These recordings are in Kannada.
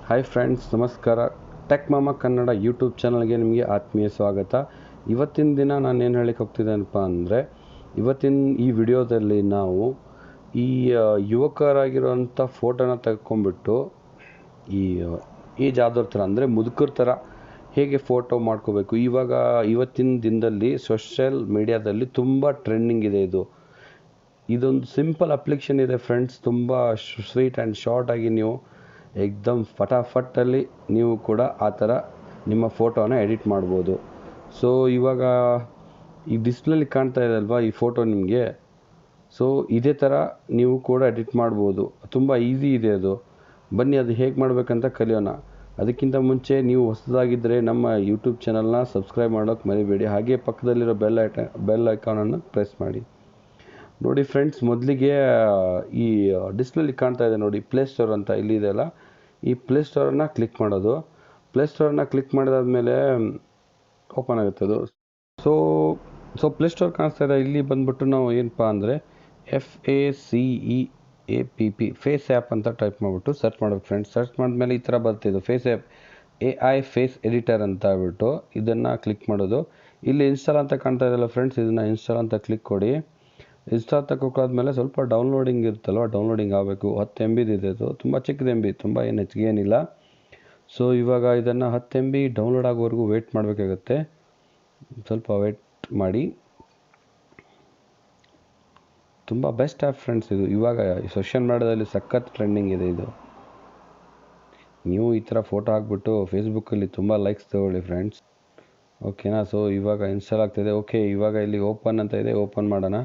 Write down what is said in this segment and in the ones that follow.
ಹಾಯ್ ಫ್ರೆಂಡ್ಸ್, ನಮಸ್ಕಾರ. ಟೆಕ್ ಮಾಮ ಕನ್ನಡ ಯೂಟ್ಯೂಬ್ ಚಾನಲ್ಗೆ ನಿಮಗೆ ಆತ್ಮೀಯ ಸ್ವಾಗತ. ಇವತ್ತಿನ ದಿನ ನಾನು ಏನು ಹೇಳಕ್ಕೆ ಹೋಗ್ತಿದ್ದೇನಪ್ಪ ಅಂದರೆ, ಇವತ್ತಿನ ಈ ವಿಡಿಯೋದಲ್ಲಿ ನಾವು ಈ ಯುವಕರಾಗಿರೋಂಥ ಫೋಟೋನ ತೆಗೆದುಕೊಂಡ್ಬಿಟ್ಟು ಈ ಏಜ್ ಆದವ್ರ ಥರ ಅಂದರೆ ಮುದುಕರ ಥರ ಹೇಗೆ ಫೋಟೋ ಮಾಡ್ಕೋಬೇಕು. ಇವತ್ತಿನ ದಿನದಲ್ಲಿ ಸೋಷಿಯಲ್ ಮೀಡಿಯಾದಲ್ಲಿ ತುಂಬ ಟ್ರೆಂಡಿಂಗ್ ಇದೆ. ಇದೊಂದು ಸಿಂಪಲ್ ಅಪ್ಲಿಕೇಶನ್ ಇದೆ ಫ್ರೆಂಡ್ಸ್. ತುಂಬ ಸ್ವೀಟ್ ಆ್ಯಂಡ್ ಶಾರ್ಟಾಗಿ ನೀವು ಏಕ್ದಮ್ ಫಟಾಫಟ್ಟಲ್ಲಿ ನೀವು ಕೂಡ ಆ ಥರ ನಿಮ್ಮ ಫೋಟೋನ ಎಡಿಟ್ ಮಾಡ್ಬೋದು. ಸೊ ಇವಾಗ ಈ ಡಿಸ್ಪ್ಲೇಲಿ ಕಾಣ್ತಾ ಇದೆ ಅಲ್ವಾ ಈ ಫೋಟೋ ನಿಮಗೆ. ಸೊ ಇದೇ ಥರ ನೀವು ಕೂಡ ಎಡಿಟ್ ಮಾಡ್ಬೋದು. ತುಂಬ ಈಸಿ ಇದೆ ಅದು. ಬನ್ನಿ ಅದು ಹೇಗೆ ಮಾಡಬೇಕಂತ ಕಲಿಯೋಣ. ಅದಕ್ಕಿಂತ ಮುಂಚೆ ನೀವು ಹೊಸದಾಗಿದ್ದರೆ ನಮ್ಮ ಯೂಟ್ಯೂಬ್ ಚಾನಲ್ನ ಸಬ್ಸ್ಕ್ರೈಬ್ ಮಾಡೋಕ್ಕೆ ಮರಿಬೇಡಿ. ಹಾಗೆ ಪಕ್ಕದಲ್ಲಿರೋ ಬೆಲ್ ಐಕಾನನ್ನು ಪ್ರೆಸ್ ಮಾಡಿ. ನೋಡಿ ಫ್ರೆಂಡ್ಸ್, ಮೊದಲಿಗೆ ಈ ಡಿಸ್ಪ್ಲೇಲಿ ಕಾಣ್ತಾ ಇದೆ ನೋಡಿ ಪ್ಲೇಸ್ಟೋರ್ ಅಂತ ಇಲ್ಲಿದೆ ಅಲ್ಲ, ಈ ಪ್ಲೇಸ್ಟೋರನ್ನು ಕ್ಲಿಕ್ ಮಾಡೋದು. ಪ್ಲೇಸ್ಟೋರನ್ನು ಕ್ಲಿಕ್ ಮಾಡಿದಾದ್ಮೇಲೆ ಓಪನ್ ಆಗುತ್ತೆ ಅದು. ಸೊ ಪ್ಲೇಸ್ಟೋರ್ ಕಾಣಿಸ್ತಾ ಇದೆ. ಇಲ್ಲಿ ಬಂದುಬಿಟ್ಟು ನಾವು ಏನಪ್ಪ ಅಂದರೆ FACEAPP ಫೇಸ್ ಆ್ಯಪ್ ಅಂತ ಟೈಪ್ ಮಾಡಿಬಿಟ್ಟು ಸರ್ಚ್ ಮಾಡಬೇಕು ಫ್ರೆಂಡ್ಸ್. ಸರ್ಚ್ ಮಾಡಿದ್ಮೇಲೆ ಈ ಥರ ಬರುತ್ತೆ ಇದು face app, AI face editor ಅಂತ ಹೇಳ್ಬಿಟ್ಟು ಇದನ್ನು ಕ್ಲಿಕ್ ಮಾಡೋದು. ಇಲ್ಲಿ ಇನ್ಸ್ಟಾಲ್ ಅಂತ ಕಾಣ್ತಾ ಇದೆಯಲ್ಲ ಫ್ರೆಂಡ್ಸ್, ಇದನ್ನು ಇನ್ಸ್ಟಾಲ್ ಅಂತ ಕ್ಲಿಕ್ ಕೊಡಿ. ಇನ್ಸ್ಟಾಲ್ ತಗೋಕಾದ್ಮೇಲೆ ಸ್ವಲ್ಪ ಡೌನ್ಲೋಡಿಂಗ್ ಇರುತ್ತಲ್ವ, ಡೌನ್ಲೋಡಿಂಗ್ ಆಗಬೇಕು. 10 MB ಇದೆ ಅದು, ತುಂಬ ಚಿಕ್ಕದು MB, ತುಂಬ ಹೆಚ್ಚಿಗೆ ಏನಿಲ್ಲ. ಸೊ ಇವಾಗ ಇದನ್ನು 10 MB ಡೌನ್ಲೋಡ್ ಆಗೋವರೆಗೂ ವೆಯ್ಟ್ ಮಾಡಬೇಕಾಗತ್ತೆ. ಸ್ವಲ್ಪ ವೆಯ್ಟ್ ಮಾಡಿ. ತುಂಬ ಬೆಸ್ಟ್ ಆ್ಯಪ್ ಫ್ರೆಂಡ್ಸ್ ಇದು. ಇವಾಗ ಸೋಷಿಯಲ್ ಮೀಡಿಯಾದಲ್ಲಿ ಸಖತ್ ಟ್ರೆಂಡಿಂಗ್ ಇದೆ ಇದು. ನೀವು ಈ ಥರ ಫೋಟೋ ಹಾಕ್ಬಿಟ್ಟು ಫೇಸ್ಬುಕ್ಕಲ್ಲಿ ತುಂಬ ಲೈಕ್ಸ್ ತಗೊಳ್ಳಿ ಫ್ರೆಂಡ್ಸ್, ಓಕೆನಾ. ಸೊ ಇವಾಗ ಇನ್ಸ್ಟಾಲ್ ಆಗ್ತಾಯಿದೆ. ಓಕೆ, ಇವಾಗ ಇಲ್ಲಿ ಓಪನ್ ಅಂತ ಇದೆ, ಓಪನ್ ಮಾಡೋಣ.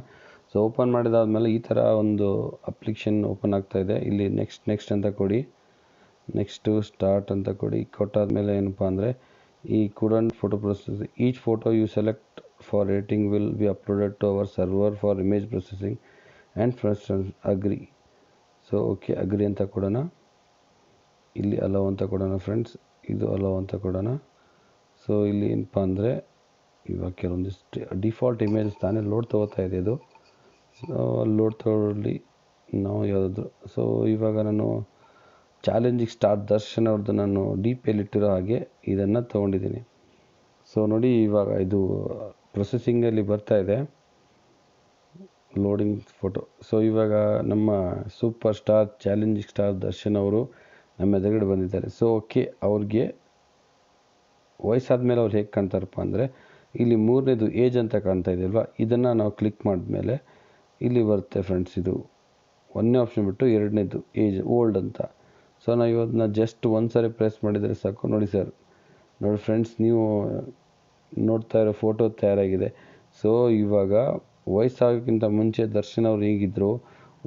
ಸೊ ಓಪನ್ ಮಾಡಿದಾದ್ಮೇಲೆ ಈ ಥರ ಒಂದು ಅಪ್ಲಿಕೇಶನ್ ಓಪನ್ ಆಗ್ತಾಯಿದೆ. ಇಲ್ಲಿ ನೆಕ್ಸ್ಟ್ ಅಂತ ಕೊಡಿ. ನೆಕ್ಸ್ಟು ಸ್ಟಾರ್ಟ್ ಅಂತ ಕೊಡಿ. ಕೊಟ್ಟಾದ್ಮೇಲೆ ಏನಪ್ಪ ಅಂದರೆ ಈ ಕುಡಂಟ್ photo process each photo you select for editing will be uploaded to our server for image processing and first agree. So okay, agree ಅಂತ ಕೊಡೋಣ. ಇಲ್ಲಿ ಅಲೋ ಅಂತ ಕೊಡೋಣ ಫ್ರೆಂಡ್ಸ್. ಇದು ಅಲೋ ಅಂತ ಕೊಡೋಣ. ಸೊ ಇಲ್ಲಿ ಏನಪ್ಪ ಅಂದರೆ ಇವಾಗ ಕೆಲವೊಂದಿಷ್ಟು ಡಿಫಾಲ್ಟ್ ಇಮೇಜಸ್ ತಾನೇ ಲೋಡ್ ತೊಗೋತಾ ಇದೆ ಇದು. ಲೋಡ್ ತೊಗೊಳ್ಳಿ ನಾವು ಯಾವುದಾದ್ರು. ಸೊ ಇವಾಗ ನಾನು ಚಾಲೆಂಜಿಂಗ್ ಸ್ಟಾರ್ ದರ್ಶನ್ ಅವ್ರದ್ದು ನಾನು DPಯಲ್ಲಿಟ್ಟಿರೋ ಹಾಗೆ ಇದನ್ನು ತೊಗೊಂಡಿದ್ದೀನಿ. ಸೊ ನೋಡಿ ಇವಾಗ ಇದು ಪ್ರೊಸೆಸಿಂಗಲ್ಲಿ ಬರ್ತಾ ಇದೆ, ಲೋಡಿಂಗ್ ಫೋಟೋ. ಸೊ ಇವಾಗ ನಮ್ಮ super star challenging star Darshan ಅವರು ನಮ್ಮ ಎದುರುಗಡೆ ಬಂದಿದ್ದಾರೆ. ಸೊ ಓಕೆ, ಅವ್ರಿಗೆ ವಯಸ್ಸಾದ್ಮೇಲೆ ಅವ್ರು ಹೇಗೆ ಕಾಣ್ತಾರಪ್ಪ ಅಂದರೆ ಇಲ್ಲಿ 3ನೇದು ಏಜ್ ಅಂತ ಕಾಣ್ತಾ ಇದೆ ಅಲ್ವಾ, ಇದನ್ನು ನಾವು ಕ್ಲಿಕ್ ಮಾಡಿದ್ಮೇಲೆ ಇಲ್ಲಿ ಬರುತ್ತೆ ಫ್ರೆಂಡ್ಸ್. ಇದು 1ನೇ ಆಪ್ಷನ್ ಬಿಟ್ಟು 2ನೇದು ಏಜ್ ಓಲ್ಡ್ ಅಂತ. ಸೊ ನಾವು ಇವತ್ತನ್ನ ಜಸ್ಟ್ ಒಂದು ಸಾರಿ ಪ್ರೆಸ್ ಮಾಡಿದರೆ ಸಾಕು. ನೋಡಿ ಫ್ರೆಂಡ್ಸ್, ನೀವು ನೋಡ್ತಾ ಇರೋ ಫೋಟೋ ತಯಾರಾಗಿದೆ. ಸೊ ಇವಾಗ ವಯಸ್ಸಾಗೋಕ್ಕಿಂತ ಮುಂಚೆ ದರ್ಶನ್ ಅವ್ರು ಹೇಗಿದ್ದರು,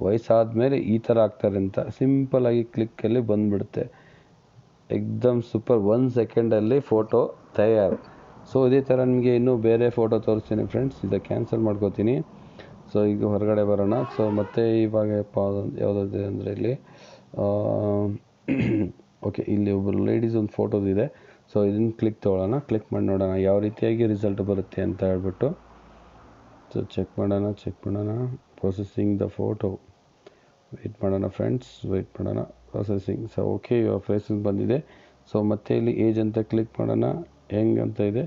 ವಯಸ್ಸಾದಮೇಲೆ ಈ ಥರ ಆಗ್ತಾರೆ ಅಂತ ಸಿಂಪಲ್ಲಾಗಿ ಕ್ಲಿಕ್ಕಲ್ಲಿ ಬಂದುಬಿಡುತ್ತೆ. ಎಕ್ದಮ್ ಸೂಪರ್, 1 ಸೆಕೆಂಡಲ್ಲಿ ಫೋಟೋ ತಯಾರು. ಸೊ ಇದೇ ಥರ ನಿಮಗೆ ಇನ್ನೂ ಬೇರೆ ಫೋಟೋ ತೋರಿಸ್ತೀನಿ ಫ್ರೆಂಡ್ಸ್. ಇದನ್ನು ಕ್ಯಾನ್ಸಲ್ ಮಾಡ್ಕೋತೀನಿ. ಸೊ ಈಗ ಹೊರಗಡೆ ಬರೋಣ. ಸೊ ಮತ್ತೆ ಇವಾಗ ಯಾವುದಿದೆ ಅಂದರೆ ಇಲ್ಲಿ ಓಕೆ, ಇಲ್ಲಿ ಒಬ್ಬರು ಲೇಡೀಸ್ ಒಂದು ಫೋಟೋದಿದೆ. ಸೊ ಇದನ್ನು ತೊಗೊಳ್ಳೋಣ. ಕ್ಲಿಕ್ ಮಾಡಿ ನೋಡೋಣ ಯಾವ ರೀತಿಯಾಗಿ ರಿಸಲ್ಟ್ ಬರುತ್ತೆ ಅಂತ ಹೇಳ್ಬಿಟ್ಟು. ಸೊ ಚೆಕ್ ಮಾಡೋಣ. Processing the photo. ವೆಯ್ಟ್ ಮಾಡೋಣ ಫ್ರೆಂಡ್ಸ್, ಪ್ರೊಸೆಸಿಂಗ್. ಸೊ ಓಕೆ, ಇವಾಗ ಪ್ರೊಸೆಸಿಂಗ್ ಬಂದಿದೆ. ಸೊ ಮತ್ತೆ ಇಲ್ಲಿ ಏಜ್ ಅಂತ ಕ್ಲಿಕ್ ಮಾಡೋಣ. ಅಂತ ಇದೆ.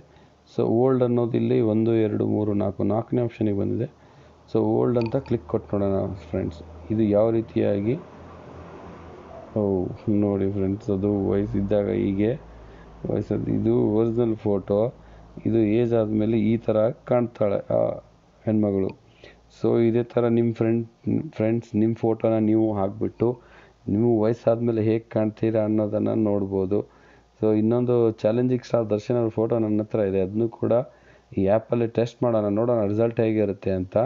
ಸೊ ಓಲ್ಡ್ ಅನ್ನೋದು ಇಲ್ಲಿ 1 2 3 4 4ನೇ ಆಪ್ಷನಿಗೆ ಬಂದಿದೆ. ಸೊ ಓಲ್ಡ್ ಅಂತ ಕ್ಲಿಕ್ ಕೊಟ್ಟು ನೋಡೋಣ ಫ್ರೆಂಡ್ಸ್, ಇದು ಯಾವ ರೀತಿಯಾಗಿ. ನೋಡಿ ಫ್ರೆಂಡ್ಸ್, ಅದು ವಯಸ್ಸಿದ್ದಾಗ ಹೀಗೆ ಇದು ಒರಿಜಿನಲ್ ಫೋಟೋ. ಇದು ಏಜ್ ಆದಮೇಲೆ ಈ ಥರ ಕಾಣ್ತಾಳೆ ಆ ಹೆಣ್ಮಗಳು. ಸೊ ಇದೇ ಥರ ನಿಮ್ಮ ಫ್ರೆಂಡ್ಸ್ ನಿಮ್ಮ ಫೋಟೋನ ನೀವು ಹಾಕಿಬಿಟ್ಟು ನೀವು ವಯಸ್ಸಾದಮೇಲೆ ಹೇಗೆ ಕಾಣ್ತೀರಾ ಅನ್ನೋದನ್ನು ನೋಡ್ಬೋದು. ಸೊ ಇನ್ನೊಂದು ಚಾಲೆಂಜಿಂಗ್ ಸ್ಟಾರ್ ದರ್ಶನ್ ಅವ್ರ ಫೋಟೋ ನನ್ನ ಹತ್ರ ಇದೆ. ಅದನ್ನು ಕೂಡ ಈ ಆ್ಯಪಲ್ಲಿ ಟೆಸ್ಟ್ ಮಾಡೋಣ, ನೋಡೋಣ ರಿಸಲ್ಟ್ ಹೇಗಿರುತ್ತೆ ಅಂತ.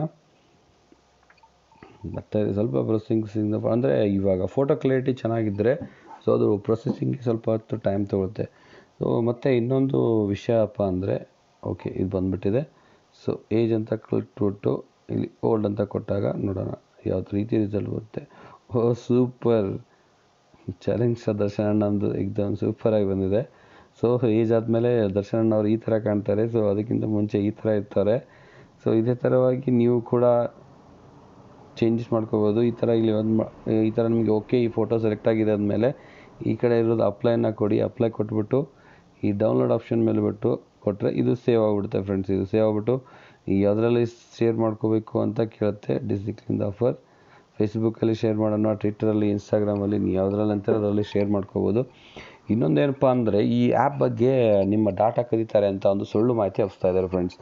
ಮತ್ತು ಸ್ವಲ್ಪ ಪ್ರೊಸೆಸಿಂಗ್ ಅಂದರೆ ಇವಾಗ ಫೋಟೋ ಕ್ಲಾರಿಟಿ ಚೆನ್ನಾಗಿದ್ದರೆ ಸೊ ಅದು ಪ್ರೊಸೆಸಿಂಗ್ಗೆ ಸ್ವಲ್ಪ ಹೊತ್ತು ಟೈಮ್ ತೊಗೊಳುತ್ತೆ. ಸೊ ಮತ್ತು ಇನ್ನೊಂದು ವಿಷಯಪ್ಪ ಅಂದರೆ ಓಕೆ, ಇದು ಬಂದುಬಿಟ್ಟಿದೆ. ಸೊ ಏಜ್ ಅಂತ ಕೊಟ್ಬಿಟ್ಟು ಇಲ್ಲಿ ಓಲ್ಡ್ ಅಂತ ಕೊಟ್ಟಾಗ ನೋಡೋಣ ಯಾವ್ದು ರೀತಿ ರಿಸಲ್ಟ್ ಬರುತ್ತೆ. ಸೂಪರ್, ಚಾಲೆಂಜ್ ಸ್ಟಾರ್ ದರ್ಶನ್ ಅಣ್ಣಂದು ಎಕ್ದಮ್ ಸೂಪರಾಗಿ ಬಂದಿದೆ. ಸೊ ಏಜ್ ಆದಮೇಲೆ ದರ್ಶನ್ ಅಣ್ಣ ಅವ್ರು ಈ ಥರ ಕಾಣ್ತಾರೆ. ಸೊ ಅದಕ್ಕಿಂತ ಮುಂಚೆ ಈ ಥರ ಇರ್ತಾರೆ. ಸೊ ಇದೇ ಥರವಾಗಿ ನೀವು ಕೂಡ ಚೇಂಜಸ್ ಮಾಡ್ಕೋಬೋದು. ಈ ಥರ ಇಲ್ಲಿ ಈ ಥರ ನಿಮಗೆ ಓಕೆ ಈ ಫೋಟೋ ಸೆಲೆಕ್ಟ್ ಆಗಿದೆ ಆದಮೇಲೆ ಈ ಕಡೆ ಇರೋದು ಅಪ್ಲೈನ ಕೊಡಿ. ಅಪ್ಲೈ ಕೊಟ್ಬಿಟ್ಟು ಈ ಡೌನ್ಲೋಡ್ ಆಪ್ಷನ್ ಮೇಲೆ ಬಿಟ್ಟು ಕೊಟ್ಟರೆ ಇದು ಸೇವ್ ಆಗಿಬಿಡುತ್ತೆ ಫ್ರೆಂಡ್ಸ್. ಇದು ಸೇವ್ ಆಗಿಬಿಟ್ಟು ಯಾವುದರಲ್ಲಿ ಶೇರ್ ಮಾಡ್ಕೋಬೇಕು ಅಂತ ಕೇಳುತ್ತೆ. ಡಿಸ್ಕ್ಲಿಂದ ಆಫರ್ ಫೇಸ್ಬುಕ್ಕಲ್ಲಿ ಶೇರ್ ಮಾಡೋಣ, ಟ್ವಿಟ್ಟರಲ್ಲಿ, ಇನ್ಸ್ಟಾಗ್ರಾಮಲ್ಲಿ, ನೀವು ಯಾವುದ್ರಲ್ಲಿ ಅಂತಾರೆ ಅದರಲ್ಲಿ ಶೇರ್ ಮಾಡ್ಕೋಬೋದು. ಇನ್ನೊಂದೇನಪ್ಪ ಅಂದರೆ ಈ ಆ್ಯಪ್ ಬಗ್ಗೆ ನಿಮ್ಮ ಡಾಟಾ ಕದೀತಾರೆ ಅಂತ ಒಂದು ಸುಳ್ಳು ಮಾಹಿತಿ ಹಬ್ಸ್ತಾ ಇದ್ದಾರೆ ಫ್ರೆಂಡ್ಸ್.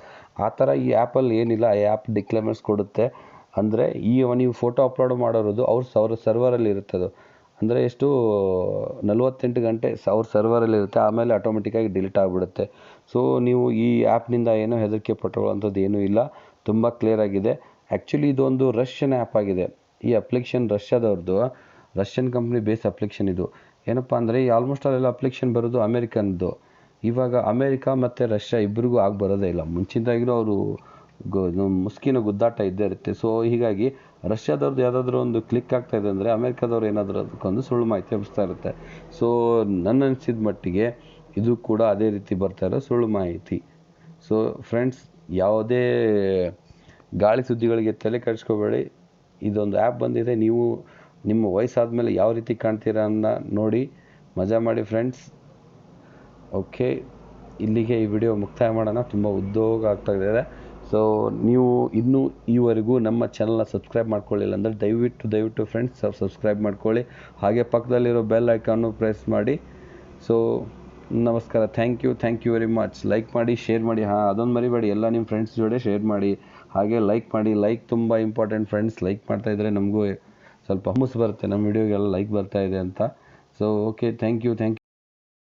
ಆ ಥರ ಈ ಆ್ಯಪಲ್ಲಿ ಏನಿಲ್ಲ. ಈ ಆ್ಯಪ್ ಡಿಕ್ಲೇಮರ್ಸ್ ಕೊಡುತ್ತೆ. ಅಂದರೆ ನೀವು ಫೋಟೋ ಅಪ್ಲೋಡ್ ಮಾಡೋದು ಅವ್ರ ಸರ್ವರಲ್ಲಿ ಇರುತ್ತದು. ಅಂದರೆ ಎಷ್ಟು 48 ಗಂಟೆ ಅವ್ರ ಸರ್ವರಲ್ಲಿ ಇರುತ್ತೆ, ಆಮೇಲೆ ಆಟೋಮೆಟಿಕ್ಕಾಗಿ ಡಿಲೀಟ್ ಆಗಿಬಿಡುತ್ತೆ. ಸೊ ನೀವು ಈ ಆ್ಯಪ್ನಿಂದ ಏನೋ ಹೆದರಿಕೆ ಪಟ್ಟುಕೊಳ್ಳುವಂಥದ್ದು ಏನೂ ಇಲ್ಲ, ತುಂಬ ಕ್ಲಿಯರ್ ಆಗಿದೆ. ಆ್ಯಕ್ಚುಲಿ ಇದೊಂದು ರಷ್ಯನ್ ಆ್ಯಪ್ ಆಗಿದೆ. ಈ ಅಪ್ಲಿಕೇಶನ್ ರಷ್ಯಾದವ್ರದ್ದು, ರಷ್ಯನ್ ಕಂಪ್ನಿ ಬೇಸ್ ಅಪ್ಲಿಕೇಶನ್ ಇದು. ಏನಪ್ಪ ಅಂದರೆ ಈ ಆಲ್ಮೋಸ್ಟ್ ಅಲ್ಲೆಲ್ಲ ಅಪ್ಲಿಕೇಶನ್ ಬರೋದು ಅಮೇರಿಕನ್ದು. ಇವಾಗ ಅಮೇರಿಕಾ ಮತ್ತು ರಷ್ಯಾ ಇಬ್ಬರಿಗೂ ಆಗಿ ಬರೋದೇ ಇಲ್ಲ. ಮುಂಚಿನದಾಗಿರೋ ಅವರು ಮುಸ್ಕಿನ ಗುದ್ದಾಟ ಇದ್ದೇ ಇರುತ್ತೆ. ಸೊ ಹೀಗಾಗಿ ರಷ್ಯಾದವ್ರದ್ದು ಯಾವುದಾದ್ರೂ ಒಂದು ಕ್ಲಿಕ್ ಆಗ್ತಾಯಿದೆ ಅಂದರೆ ಅಮೇರಿಕಾದವ್ರು ಏನಾದರೂ ಅದಕ್ಕೊಂದು ಸುಳ್ಳು ಮಾಹಿತಿ ಹಬ್ಸ್ತಾ ಇರುತ್ತೆ. ಸೊ ನನ್ನ ಅನಿಸಿದ ಮಟ್ಟಿಗೆ ಇದು ಕೂಡ ಅದೇ ರೀತಿ ಬರ್ತಾ ಇರೋ ಸುಳ್ಳು ಮಾಹಿತಿ. ಸೊ ಫ್ರೆಂಡ್ಸ್, ಯಾವುದೇ ಗಾಳಿ ಸುದ್ದಿಗಳಿಗೆ ತಲೆ ಕೆಡಿಸ್ಕೋಬೇಡಿ. ಇದೊಂದು ಆ್ಯಪ್ ಬಂದಿದೆ. ನೀವು ನಿಮ್ಮ ವಯಸ್ಸಾದಮೇಲೆ ಯಾವ ರೀತಿ ಕಾಣ್ತೀರಾ ಅನ್ನೋ ನೋಡಿ ಮಜಾ ಮಾಡಿ ಫ್ರೆಂಡ್ಸ್. ಓಕೆ, ಇಲ್ಲಿಗೆ ಈ ವಿಡಿಯೋ ಮುಕ್ತಾಯ ಮಾಡೋಣ. ತುಂಬ ಉದ್ಯೋಗ ಆಗ್ತಾಯಿದೆ. ಸೊ ನೀವು ಇನ್ನೂ ಈವರೆಗೂ ನಮ್ಮ ಚಾನಲ್ನ ಸಬ್ಸ್ಕ್ರೈಬ್ ಮಾಡ್ಕೊಳ್ಳಿಲ್ಲ ಅಂದರೆ ದಯವಿಟ್ಟು ಫ್ರೆಂಡ್ಸ್ ಸಬ್ಸ್ಕ್ರೈಬ್ ಮಾಡ್ಕೊಳ್ಳಿ. ಹಾಗೆ ಪಕ್ಕದಲ್ಲಿರೋ ಬೆಲ್ ಐಕಾನ್ನು ಪ್ರೆಸ್ ಮಾಡಿ. ಸೊ ನಮಸ್ಕಾರ. Thank you very much. Like ಮಾಡಿ, ಶೇರ್ ಮಾಡಿ. ಅದೊಂದು ಮರಿಬೇಡಿ, ಎಲ್ಲ ನಿಮ್ಮ ಫ್ರೆಂಡ್ಸ್ ಜೊತೆ ಶೇರ್ ಮಾಡಿ. ಹಾಗೆ ಲೈಕ್ ಮಾಡಿ. ಲೈಕ್ ತುಂಬ ಇಂಪಾರ್ಟೆಂಟ್ ಫ್ರೆಂಡ್ಸ್. ಲೈಕ್ ಮಾಡ್ತಾಯಿದ್ರೆ ನಮಗೂ ಸ್ವಲ್ಪ ಹುಮ್ಮಸ್ಸು ಬರುತ್ತೆ, ನಮ್ಮ ವಿಡಿಯೋಗೆಲ್ಲ ಲೈಕ್ ಬರ್ತಾಯಿದೆ ಅಂತ. So okay, thank you.